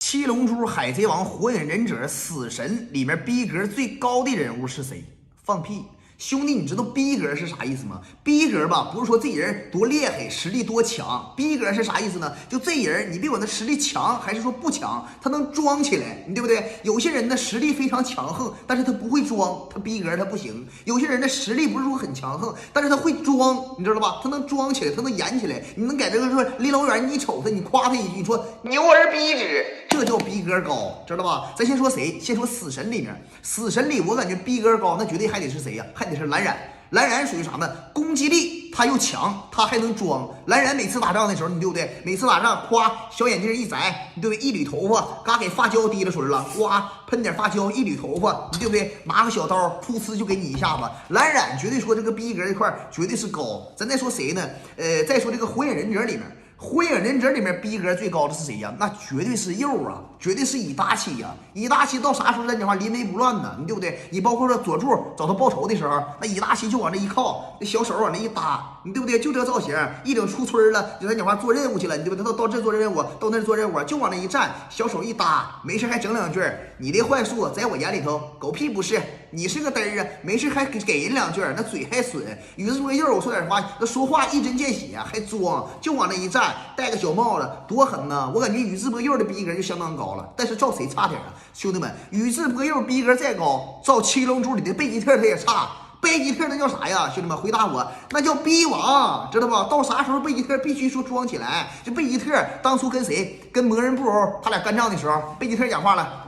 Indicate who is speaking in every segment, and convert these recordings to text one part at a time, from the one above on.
Speaker 1: 七龙珠、海贼王、火影忍者、死神里面逼格最高的人物是谁？放屁！兄弟，你知道逼格是啥意思吗？逼格吧，不是说这人多厉害，实力多强。逼格是啥意思呢？就这人，你别管他实力强还是说不强，他能装起来，你对不对？有些人的实力非常强横，但是他不会装，他逼格他不行。有些人的实力不是说很强横，但是他会装，你知道吧？他能装起来，他能演起来。你能在这个说离老远，你瞅他，你夸他一句，你说牛而逼之。这叫逼格高，知道吧？咱先说谁？先说死神里面，死神里我感觉逼格高，那绝对还得是谁呀？还得是蓝染。蓝染属于啥呢？攻击力他又强，他还能装。蓝染每次打仗的时候，你对不对？每次打仗，夸小眼镜一摘，你对不对？一捋头发，嘎给发胶滴了水了，哇喷点发胶，一捋头发，你对不对？拿个小刀，噗呲就给你一下子。蓝染绝对说这个逼格这块绝对是高。咱再说谁呢？再说这个火影忍者里面。火影忍者里面逼格最高的是谁呀？那绝对是鼬啊，绝对是伊达七呀。伊达七到啥时候咱讲话临危不乱呢？你对不对？你包括说佐助找他报仇的时候，那伊达七就往这一靠，那小手往那一搭，你对不对？就这造型，一整出村了，就咱讲话做任务去了，你对不对？他到这做任务，到那做任务，就往那一站，小手一搭，没事还整两句。你的幻术在我眼里头狗屁不是，你是个嘚儿啊，没事还给人两句，那嘴还损。宇智波鼬，我说点话，那说话一针见血，还装，就往那一站。戴个小帽子多狠呐！我感觉宇智波鼬的逼格就相当高了，但是照谁差点啊？兄弟们，宇智波鼬逼格再高，照七龙珠里的贝吉特他也差。贝吉特那叫啥呀？兄弟们回答我，那叫逼王，知道吧？到啥时候贝吉特必须说装起来？就贝吉特当初跟谁？跟魔人布欧他俩干仗的时候，贝吉特讲话了。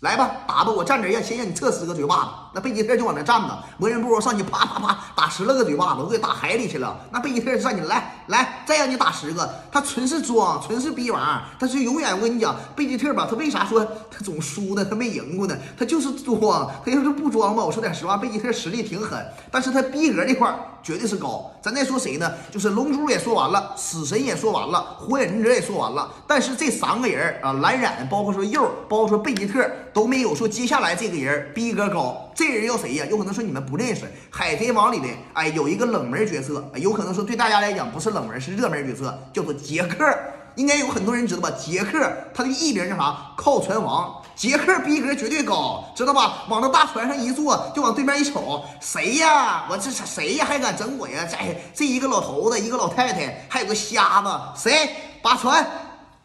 Speaker 1: 来吧，打吧！我站这儿先让你测10个嘴巴子。那贝吉特就往那站着，魔人布欧上去啪啪啪打10来个嘴巴子，我给打海里去了。那贝吉特上去来，再让你打10个。他纯是装，纯是逼王。他是永远，我跟你讲，贝吉特吧，他为啥说他总输呢？他没赢过呢？他就是装。他要是不装吧，我说点实话，贝吉特实力挺狠，但是他逼格这块绝对是高。咱再说谁呢？就是龙珠也说完了，死神也说完了，火影忍者也说完了。但是这3个人啊，蓝染，包括说鼬，包括说贝吉特。都没有说接下来这个人逼格高，这人要谁呀？有可能说你们不认识。海贼王里的有一个冷门角色，有可能说对大家来讲不是冷门，是热门角色，叫做杰克。应该有很多人知道吧？杰克他的艺名叫啥？靠船王。杰克逼格绝对高，知道吧？往那大船上一坐，就往对面一瞅，谁呀？我这谁呀？还敢整我呀？这一个老头子，一个老太太，还有个瞎子，谁把船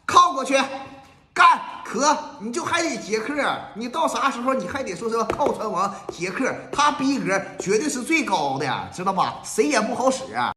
Speaker 1: 靠过去干？可你就还得杰克，你到啥时候你还得说是靠船王杰克，他逼格绝对是最高的，知道吧？谁也不好使啊。